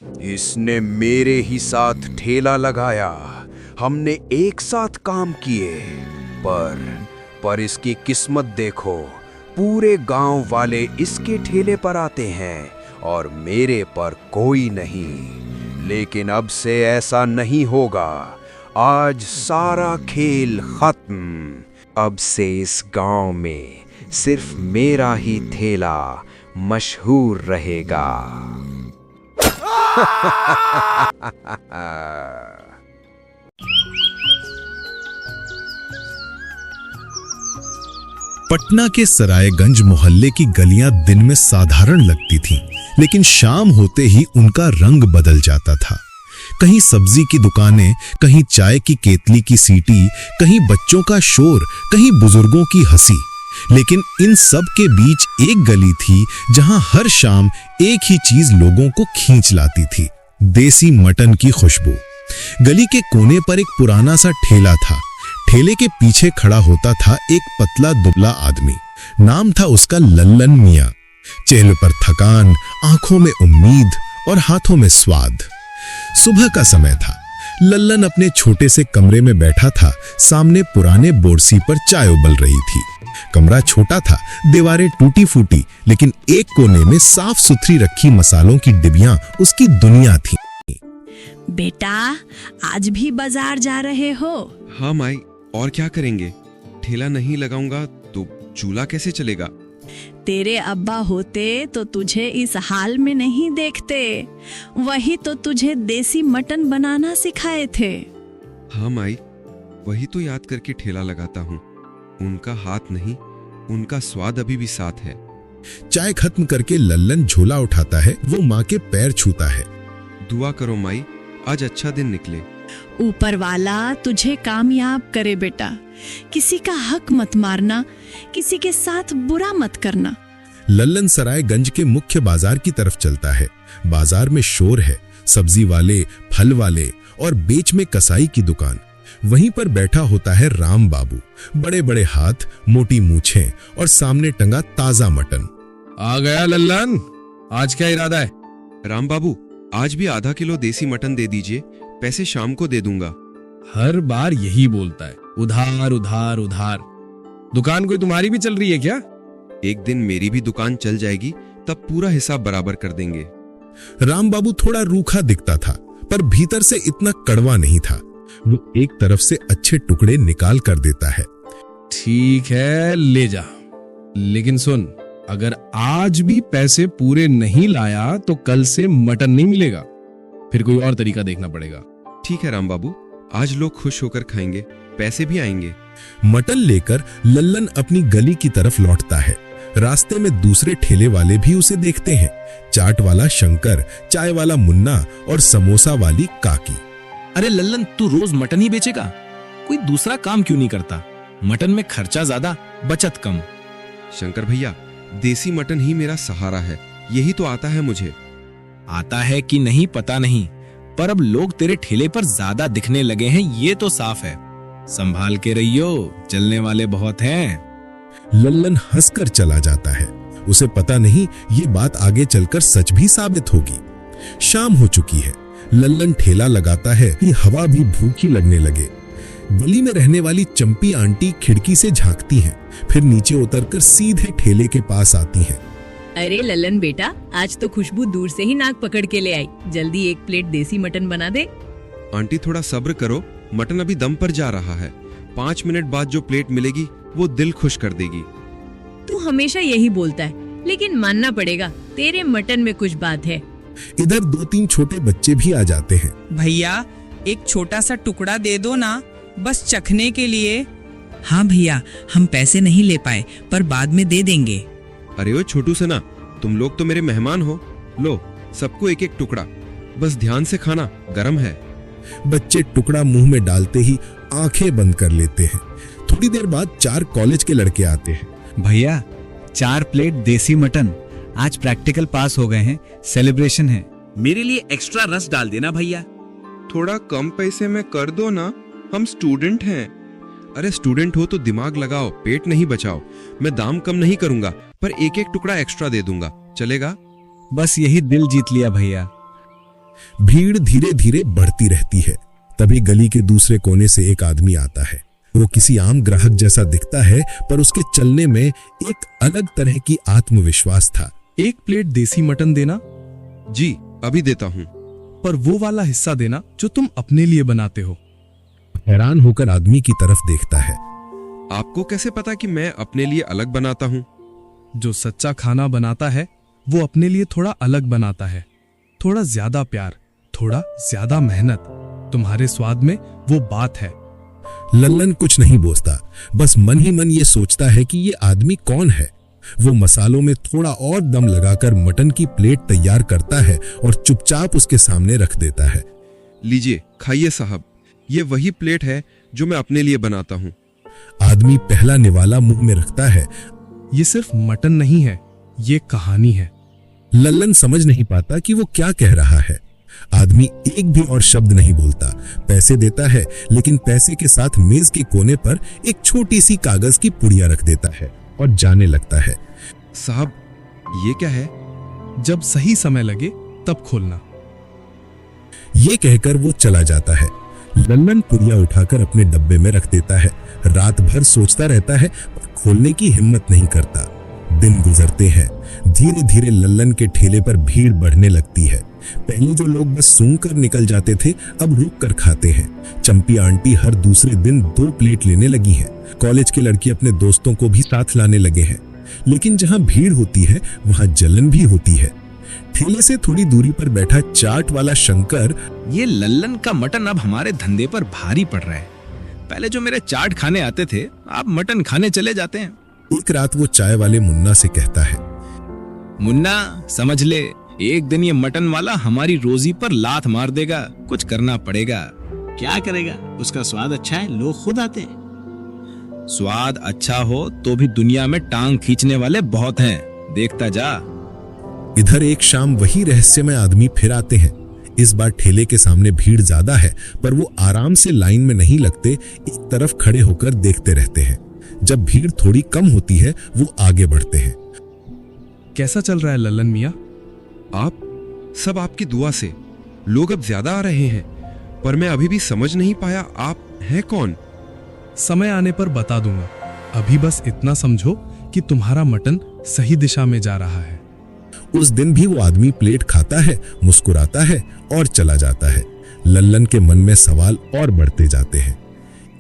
इसने मेरे ही साथ ठेला लगाया। हमने एक साथ काम किए, पर इसकी किस्मत देखो, पूरे गांव वाले इसके ठेले पर आते हैं और मेरे पर कोई नहीं। लेकिन अब से ऐसा नहीं होगा। आज सारा खेल खत्म। अब से इस गांव में सिर्फ मेरा ही ठेला मशहूर रहेगा। पटना के सरायगंज मोहल्ले की गलियां दिन में साधारण लगती थीं, लेकिन शाम होते ही उनका रंग बदल जाता था। कहीं सब्जी की दुकानें, कहीं चाय की केतली की सीटी, कहीं बच्चों का शोर, कहीं बुजुर्गों की हंसी। लेकिन इन सब के बीच एक गली थी जहां हर शाम एक ही चीज लोगों को खींच लाती थी, देसी मटन की खुशबू। गली के कोने पर एक पुराना सा ठेला था। ठेले के पीछे खड़ा होता था एक पतला दुबला आदमी। नाम था उसका लल्लन मियां। चेहरे पर थकान, आंखों में उम्मीद और हाथों में स्वाद। सुबह का समय था। लल्लन अपने छोटे से कमरे में बैठा था। सामने पुराने बोरसी पर चाय उबल रही थी। कमरा छोटा था, दीवारें टूटी फूटी, लेकिन एक कोने में साफ सुथरी रखी मसालों की डिबियां उसकी दुनिया थी। बेटा, आज भी बाजार जा रहे हो? हाँ माई, और क्या करेंगे? ठेला नहीं लगाऊंगा तो चूल्हा कैसे चलेगा? तेरे अब्बा होते तो तुझे इस हाल में नहीं देखते। वही तो तुझे देसी मटन बनाना सिखाए थे। हाँ माई, वही तो याद करके ठेला लगाता हूँ। उनका हाथ नहीं, उनका स्वाद अभी भी साथ है। चाय खत्म करके लल्लन झोला उठाता है। वो माँ के पैर छूता है। दुआ करो माई, आज अच्छा दिन निकले। ऊपर वाला तुझे कामयाब करे बेटा। किसी का हक मत मारना, किसी के साथ बुरा मत करना। लल्लन सरायगंज के मुख्य बाजार की तरफ चलता है। बाजार में शोर है। सब्जी वाले, फल वाले और बीच में कसाई की दुकान। वहीं पर बैठा होता है राम बाबू। बड़े बड़े हाथ, मोटी मूछें और सामने टंगा ताजा मटन। आ गया लल्लन, आज क्या इरादा है? राम बाबू, आज भी आधा किलो देसी मटन दे दीजिए, पैसे शाम को दे दूंगा। हर बार यही बोलता है, उधार उधार उधार। दुकान कोई तुम्हारी भी चल रही है क्या? एक दिन मेरी भी दुकान चल जाएगी, तब पूरा हिसाब बराबर कर देंगे। राम बाबू थोड़ा रूखा दिखता था, पर भीतर से इतना कड़वा नहीं था। वो एक तरफ से अच्छे टुकड़े निकाल कर देता है। ठीक है, ले जा। लेकिन सुन, अगर आज भी पैसे पूरे नहीं लाया तो कल से मटन नहीं मिलेगा। फिर कोई और तरीका देखना पड़ेगा। ठीक है राम बाबू, आज लोग खुश होकर खाएंगे, पैसे भी आएंगे। मटन लेकर लल्लन अपनी गली की तरफ लौटता है। रास्ते में दूसरे ठेले वाले भी उसे देखते हैं। चाट वाला शंकर, चाय वाला मुन्ना और समोसा वाली काकी। अरे लल्लन, तू रोज मटन ही बेचेगा? कोई दूसरा काम क्यों नहीं करता? मटन में खर्चा ज्यादा, बचत कम। शंकर भैया, देसी मटन ही मेरा सहारा है। यही तो आता है मुझे। आता है कि नहीं पता नहीं, पर अब लोग तेरे ठेले पर ज्यादा दिखने लगे हैं, ये तो साफ है। संभाल के रहियो, चलने वाले बहुत हैं। लल्लन हंसकर चला जाता है। उसे पता नहीं ये बात आगे चलकर सच भी साबित होगी। शाम हो चुकी है। लल्लन ठेला लगाता है कि हवा भी भूखी लगने लगे। गली में रहने वाली चंपी आंटी खिड़की से झांकती हैं, फिर नीचे उतरकर सीधे ठेले के पास आती हैं। अरे लल्लन बेटा, आज तो खुशबू दूर से ही नाक पकड़ के ले आई। जल्दी एक प्लेट देसी मटन बना दे। आंटी थोड़ा सब्र करो, मटन अभी दम पर जा रहा है। 5 मिनट बाद जो प्लेट मिलेगी वो दिल खुश कर देगी। तू हमेशा यही बोलता है, लेकिन मानना पड़ेगा, तेरे मटन में कुछ बात है। इधर 2-3 छोटे बच्चे भी आ जाते हैं। भैया, एक छोटा सा टुकड़ा दे दो ना, बस चखने के लिए। हाँ भैया, हम पैसे नहीं ले पाए, पर बाद में दे देंगे। अरे ओ छोटू सना, तुम लोग तो मेरे मेहमान हो। लो, सबको एक एक टुकड़ा, बस ध्यान से खाना, गरम है। बच्चे टुकड़ा मुंह में डालते ही आंखें बंद कर लेते हैं। थोड़ी देर बाद 4 कॉलेज के लड़के आते हैं। भैया, 4 प्लेट देसी मटन। आज प्रैक्टिकल पास हो गए हैं, सेलिब्रेशन है। मेरे लिए एक्स्ट्रा रस डाल देना भैया। थोड़ा कम पैसे में कर दो ना, हम स्टूडेंट हैं। अरे स्टूडेंट हो तो दिमाग लगाओ, पेट नहीं बचाओ। मैं दाम कम नहीं करूंगा, पर एक एक टुकड़ा एक्स्ट्रा दे दूंगा, चलेगा? बस यही दिल जीत लिया भैया। भीड़ धीरे धीरे बढ़ती रहती है। तभी गली के दूसरे कोने से एक आदमी आता है। वो किसी आम ग्राहक जैसा दिखता है, पर उसके चलने में एक अलग तरह की आत्मविश्वास था। एक प्लेट देसी मटन देना, जी अभी देता हूँ। पर वो वाला हिस्सा देना जो तुम अपने लिए बनाते हो। हैरान होकर आदमी की तरफ देखता है। आपको कैसे पता कि मैं अपने लिए अलग बनाता हूँ? जो सच्चा खाना बनाता है वो अपने लिए थोड़ा अलग बनाता है, थोड़ा ज्यादा प्यार, थोड़ा ज्यादा मेहनत। तुम्हारे स्वाद में वो बात है। लल्लन कुछ नहीं बोलता, बस मन ही मन ये सोचता है कि ये आदमी कौन है। वो मसालों में थोड़ा और दम लगाकर मटन की प्लेट तैयार करता है और चुपचाप उसके सामने रख देता है। लीजिए खाइए साहब, ये वही प्लेट है जो मैं अपने लिए बनाता हूँ। आदमी पहला निवाला मुंह में रखता है। ये सिर्फ मटन नहीं है, ये कहानी है। लल्लन समझ नहीं पाता कि वो क्या कह रहा है। आदमी एक भी और शब्द नहीं बोलता, पैसे देता है, लेकिन पैसे के साथ मेज के कोने पर एक छोटी सी कागज की पुड़िया रख देता है और जाने लगता है। साहब ये क्या है? जब सही समय लगे तब खोलना। ये कहकर वो चला जाता है। लल्लन पुड़िया उठाकर अपने डब्बे में रख देता है। रात भर सोचता रहता है, पर खोलने की हिम्मत नहीं करता। दिन गुजरते हैं। धीरे धीरे लल्लन के ठेले पर भीड़ बढ़ने लगती है। पहले जो लोग बस सूंघकर निकल जाते थे, अब रुक कर खाते हैं। चंपी आंटी हर दूसरे दिन 2 प्लेट लेने लगी हैं। कॉलेज के लड़के अपने दोस्तों को भी साथ लाने लगे हैं। लेकिन जहां भीड़ होती है वहां जलन भी होती है। ठेले से थोड़ी दूरी पर बैठा चाट वाला शंकर, ये लल्लन का मटन अब हमारे धंधे पर भारी पड़ रहा है। पहले जो मेरे चाट खाने आते थे, अब मटन खाने चले जाते हैं। एक रात वो चाय वाले मुन्ना से कहता है, मुन्ना समझ ले, एक दिन ये मटन वाला हमारी रोजी पर लात मार देगा। कुछ करना पड़ेगा। क्या करेगा? उसका स्वाद अच्छा है, लोग खुद आते हैं। स्वाद अच्छा हो तो भी दुनिया में टांग खींचने वाले बहुत हैं, देखता जा। इधर एक शाम वही रहस्यमय आदमी फिर आते हैं। इस बार ठेले के सामने भीड़ ज्यादा है, पर वो आराम से लाइन में नहीं लगते, एक तरफ खड़े होकर देखते रहते हैं। जब भीड़ थोड़ी कम होती है, वो आगे बढ़ते हैं। कैसा चल रहा है लल्लन मियाँ? आप सब आपकी दुआ से लोग अब ज्यादा आ रहे हैं, पर मैं अभी भी समझ नहीं पाया आप हैं कौन? समय आने पर बता दूंगा। अभी बस इतना समझो कि तुम्हारा मटन सही दिशा में जा रहा है। उस दिन भी वो आदमी प्लेट खाता है, मुस्कुराता है और चला जाता है। लल्लन के मन में सवाल और बढ़ते जाते हैं।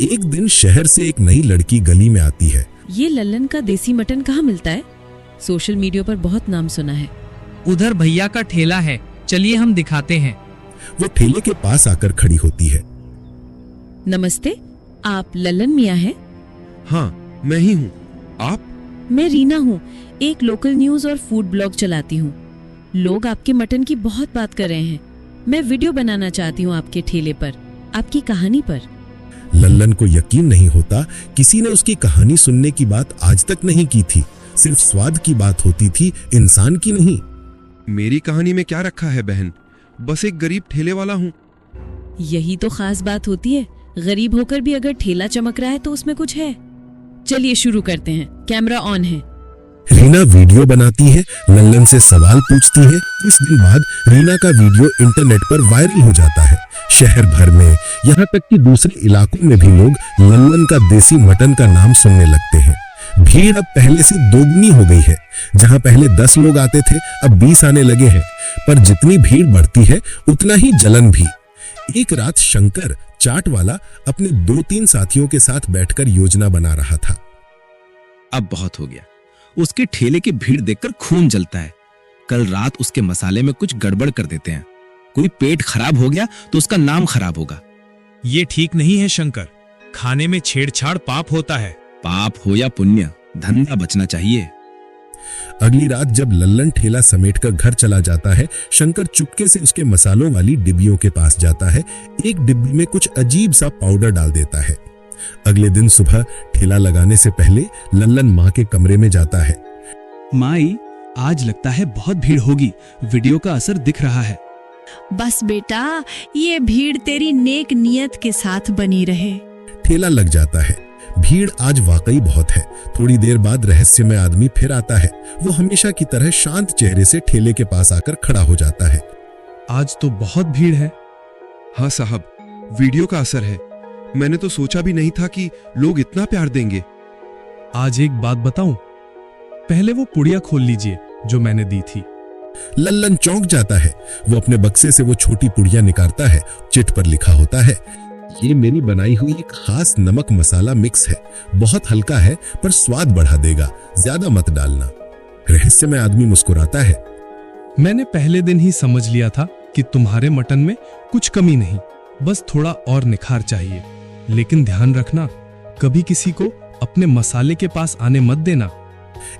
एक दिन शहर से एक नई लड़की गली में आती है। ये लल्लन का देसी मटन कहाँ मिलता है? सोशल मीडिया पर बहुत नाम सुना है। उधर भैया का ठेला है, चलिए हम दिखाते हैं। वो ठेले के पास आकर खड़ी होती है। नमस्ते, आप लल्लन मियाँ हैं? हाँ मैं ही हूँ। आप? मैं रीना हूँ, एक लोकल न्यूज और फूड ब्लॉग चलाती हूँ। लोग आपके मटन की बहुत बात कर रहे हैं। मैं वीडियो बनाना चाहती हूँ आपके ठेले पर, आपकी कहानी पर। लल्लन को यकीन नहीं होता, किसी ने उसकी कहानी सुनने की बात आज तक नहीं की थी। सिर्फ स्वाद की बात होती थी, इंसान की नहीं। मेरी कहानी में क्या रखा है बहन? बस एक गरीब ठेले वाला हूँ। यही तो खास बात होती है। गरीब होकर भी अगर ठेला चमक रहा है तो उसमें कुछ है। चलिए शुरू करते हैं, कैमरा ऑन है। रीना वीडियो बनाती है, लल्लन से सवाल पूछती है। कुछ दिन बाद रीना का वीडियो इंटरनेट पर वायरल हो जाता है। शहर भर में, यहाँ तक कि दूसरे इलाकों में भी लोग लल्लन का देसी मटन का नाम सुनने लगते हैं। भीड़ अब पहले से दोगुनी हो गई है। जहाँ पहले 10 लोग आते थे, अब 20 आने लगे हैं। पर जितनी भीड़ बढ़ती है, उतना ही जलन भी। एक रात शंकर चाट वाला अपने 2-3 साथियों के साथ बैठकर योजना बना रहा था। अब बहुत हो गया। उसके ठेले की भीड़ देखकर खून जलता है। कल रात उसके मसाले में कुछ गड़बड़ कर देते हैं। कोई पेट खराब हो गया तो उसका नाम खराब होगा। ये ठीक नहीं है शंकर, खाने में छेड़छाड़ पाप होता है। पाप हो या पुण्य, धंधा बचना चाहिए। अगली रात जब लल्लन ठेला समेटकर घर चला जाता है, शंकर चुपके से उसके मसालों वाली डिब्बियों के पास जाता है। एक डिब्बी में कुछ अजीब सा पाउडर डाल देता है। अगले दिन सुबह ठेला लगाने से पहले लल्लन माँ के कमरे में जाता है। माई, आज लगता है बहुत भीड़ होगी, वीडियो का असर दिख रहा है। बस बेटा, ये भीड़ तेरी नेक नियत के साथ बनी रहे। ठेला लग जाता है। भीड़ आज वाकई बहुत है। थोड़ी देर बाद रहस्यमय आदमी फिर आता है। वो हमेशा की तरह शांत चेहरे से ठेले के पास आकर खड़ा हो जाता है। आज तो बहुत भीड़ है। हाँ साहब, वीडियो का असर है। मैंने तो सोचा भी नहीं था कि लोग इतना प्यार देंगे। आज एक बात बताऊं, पहले वो पुड़िया खोल लीजिए जो मैंने दी थी। लल्लन चौंक जाता है। वो अपने बक्से से वो छोटी पुड़िया निकालता है। चिट पर लिखा होता है, ये मेरी बनाई हुई एक खास नमक मसाला मिक्स है। बहुत हल्का है पर स्वाद बढ़ा देगा, ज्यादा मत डालना। रहस्यमय आदमी मुस्कुराता है। मैंने पहले दिन ही समझ लिया था कि तुम्हारे मटन में कुछ कमी नहीं, बस थोड़ा और निखार चाहिए। लेकिन ध्यान रखना, कभी किसी को अपने मसाले के पास आने मत देना।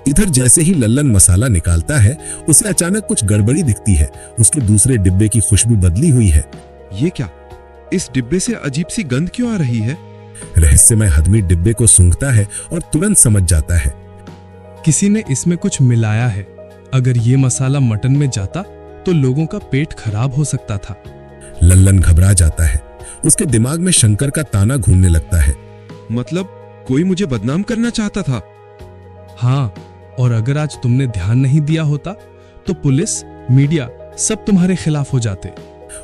इधर जैसे ही लल्लन मसाला निकालता है, उसे अचानक कुछ गड़बड़ी दिखती है। उसके दूसरे डिब्बे की खुशबू बदली हुई है। ये क्या? इस डिब्बे से अजीब सी गंध क्यों आ रही है? रहस्यमय आदमी डिब्बे को सूंघता है और तुरंत समझ जाता है, किसी ने इसमें कुछ मिलाया है। अगर ये मसाला मटन में जाता तो लोगों का पेट खराब हो सकता था। लल्लन घबरा जाता है। उसके दिमाग में शंकर का ताना घूमने लगता है। मतलब कोई मुझे बदनाम करना चाहता था? हाँ, और अगर आज तुमने ध्यान नहीं दिया होता तो पुलिस, मीडिया सब तुम्हारे खिलाफ हो जाते।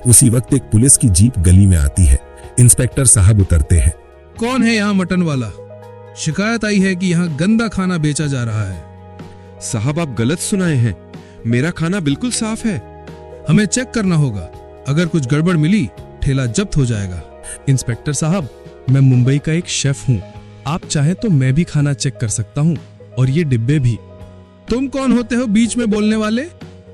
उसी वक्त एक पुलिस की जीप गली में आती है। इंस्पेक्टर साहब उतरते हैं। कौन है यहाँ मटन वाला? शिकायत आई है कि यहाँ गंदा खाना बेचा जा रहा है। साहब, आप गलत सुनाए हैं। मेरा खाना बिल्कुल साफ है। हमें चेक करना होगा। अगर कुछ गड़बड़ मिली, ठेला जब्त हो जाएगा। इंस्पेक्टर साहब, मैं मुंबई का एक शेफ हूँ। आप चाहे तो मैं भी खाना चेक कर सकता हूँ, और ये डिब्बे भी। तुम कौन होते हो बीच में बोलने वाले?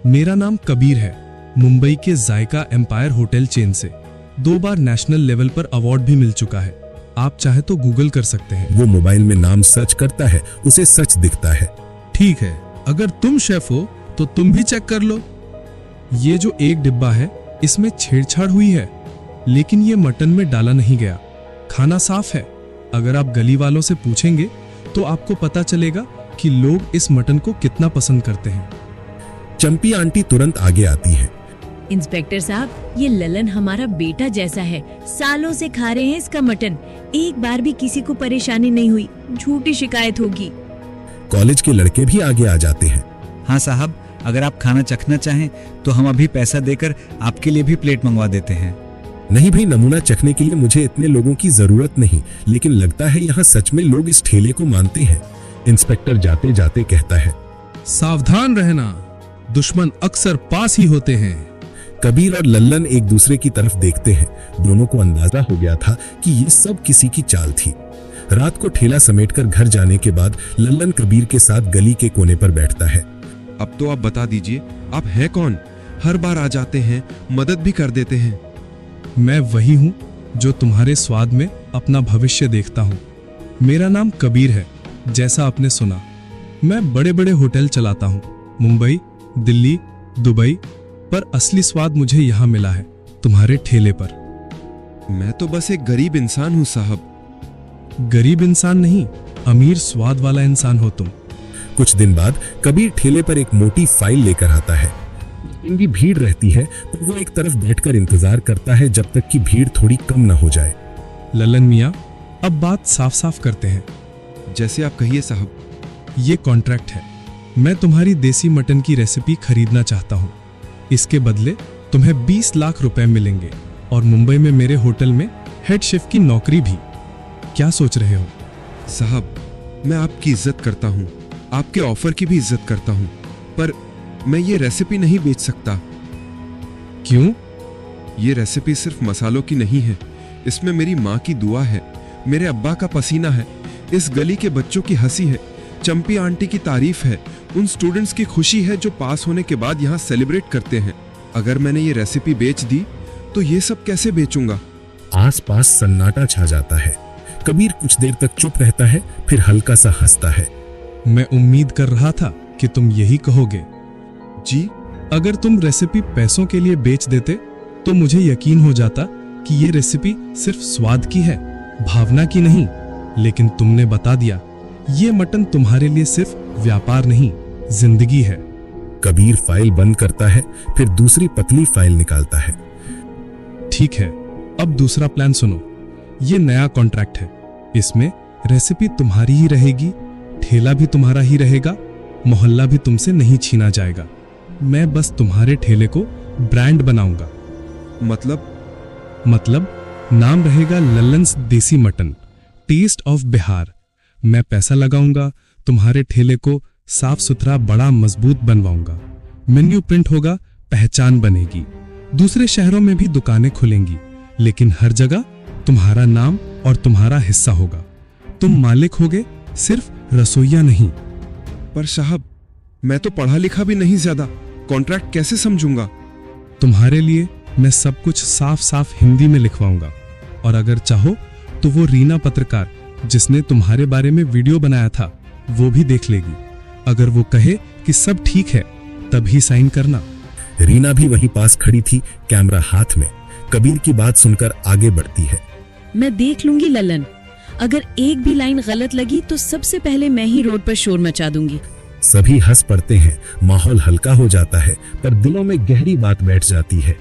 मेरा नाम कबीर है, मुंबई के जायका एम्पायर होटल चेन से 2 बार नेशनल लेवल पर अवार्ड भी मिल चुका है। आप चाहे तो गूगल कर सकते हैं। वो मोबाइल में नाम सर्च करता है। उसे सच दिखता है। ठीक है, अगर तुम शेफ हो तो तुम भी चेक कर लो। ये जो एक डिब्बा है, इसमें छेड़छाड़ हुई है, लेकिन ये मटन में डाला नहीं गया। खाना साफ है। अगर आप गली वालों से पूछेंगे तो आपको पता चलेगा कि लोग इस मटन को कितना पसंद करते हैं। चंपी आंटी तुरंत आगे आती है। इंस्पेक्टर साहब, ये ललन हमारा बेटा जैसा है। सालों से खा रहे हैं इसका मटन। एक बार भी किसी को परेशानी नहीं हुई। झूठी शिकायत होगी। कॉलेज के लड़के भी आगे आ जाते हैं। हाँ साहब, अगर आप खाना चखना चाहें तो हम अभी पैसा देकर आपके लिए भी प्लेट मंगवा देते हैं। नहीं भाई, नमूना चखने के लिए मुझे इतने लोगों की जरूरत नहीं, लेकिन लगता है यहाँ सच में लोग इस ठेले को मानते हैं। इंस्पेक्टर जाते जाते कहता है, सावधान रहना, दुश्मन अक्सर पास ही होते हैं। कबीर और लल्लन एक दूसरे की तरफ देखते हैं। दोनों को अंदाजा हो गया था कि ये सब किसी की चाल थी। रात को ठेला समेटकर घर जाने के बाद लल्लन कबीर के साथ गली के कोने पर बैठता है। अब तो आप बता दीजिए, आप हैं कौन? हर बार आ जाते हैं, मदद भी कर देते हैं। मैं वही हूँ जो तुम्हारे स्वाद में अपना भविष्य देखता हूँ। मेरा नाम कबीर है, जैसा आपने सुना। मैं बड़े बड़े होटल चलाता हूँ, मुंबई, दिल्ली, दुबई, पर असली स्वाद मुझे यहाँ मिला है, तुम्हारे ठेले पर। मैं तो बस एक गरीब इंसान हूँ साहब। गरीब इंसान नहीं, अमीर स्वाद वाला इंसान हो तुम। कुछ दिन बाद कबीर ठेले पर एक मोटी फाइल लेकर आता है। इनकी भीड़ रहती है, तो वो एक तरफ बैठकर इंतजार करता है जब तक कि भीड़ थोड़ी कम न हो जाए। लल्लन मियाँ, अब बात साफ साफ करते हैं। जैसे आप कहिए साहब। ये कॉन्ट्रैक्ट है। मैं तुम्हारी देसी मटन की रेसिपी खरीदना चाहता हूँ। इसके बदले तुम्हें 20 लाख रुपए मिलेंगे, और मुंबई में मेरे होटल में हेड शेफ की नौकरी भी। क्या सोच रहे हो? साहब, मैं आपकी इज्जत करता हूँ, आपके ऑफर की भी इज्जत करता हूँ, पर मैं ये रेसिपी नहीं बेच सकता। क्यों? ये रेसिपी सिर्फ मसालों की नहीं है। इसमें मेरी माँ की दुआ है, मेरे अब्बा का पसीना है, इस गली के बच्चों की हंसी है, चंपी आंटी की तारीफ है, उन स्टूडेंट्स की खुशी है जो पास होने के बाद यहाँ सेलिब्रेट करते हैं। अगर मैंने ये रेसिपी बेच दी तो ये सब कैसे बेचूंगा? आसपास सन्नाटा छा जाता है। कबीर कुछ देर तक चुप रहता है, फिर हल्का सा हंसता है। मैं उम्मीद कर रहा था कि तुम यही कहोगे। जी? अगर तुम रेसिपी पैसों के लिए बेच देते तो मुझे यकीन हो जाता कि ये रेसिपी सिर्फ स्वाद की है, भावना की नहीं। लेकिन तुमने बता दिया, ये मटन तुम्हारे लिए सिर्फ व्यापार नहीं, जिंदगी है। कबीर फाइल बंद करता है, फिर दूसरी पतली फाइल निकालता है। ठीक है, अब दूसरा प्लान सुनो। ये नया कॉन्ट्रैक्ट है। इसमें रेसिपी तुम्हारी ही रहेगी, ठेला भी तुम्हारा ही रहेगा, मोहल्ला भी तुमसे नहीं छीना जाएगा। मैं बस तुम्हारे ठेले को ब्रांड बनाऊंगा। मतलब नाम रहेगा लल्लन्स देसी मटन, टेस्ट ऑफ बिहार। मैं पैसा लगाऊंगा, तुम्हारे ठेले को साफ सुथरा बड़ा मजबूत बनवाऊंगा। मेन्यू प्रिंट होगा, पहचान बनेगी। दूसरे शहरों में भी दुकानें खुलेंगी, लेकिन हर जगह तुम्हारा नाम और तुम्हारा हिस्सा होगा। तुम मालिक होगे, सिर्फ रसोइया नहीं। पर साहब, मैं तो पढ़ा लिखा भी नहीं ज्यादा, कॉन्ट्रैक्ट कैसे समझूंगा? तुम्हारे लिए मैं सब कुछ साफ साफ हिंदी में लिखवाऊंगा, और अगर चाहो तो वो रीना पत्रकार जिसने तुम्हारे बारे में वीडियो बनाया था वो भी देख लेगी। अगर वो कहे कि सब ठीक है तभी साइन करना। रीना भी वहीं पास खड़ी थी, कैमरा हाथ में। कबीर की बात सुनकर आगे बढ़ती है। मैं देख लूंगी लल्लन, अगर एक भी लाइन गलत लगी तो सबसे पहले मैं ही रोड पर शोर मचा दूंगी। सभी हंस पड़ते हैं, माहौल हल्का हो जाता है, पर दिलों में गहरी बात बैठ जाती है।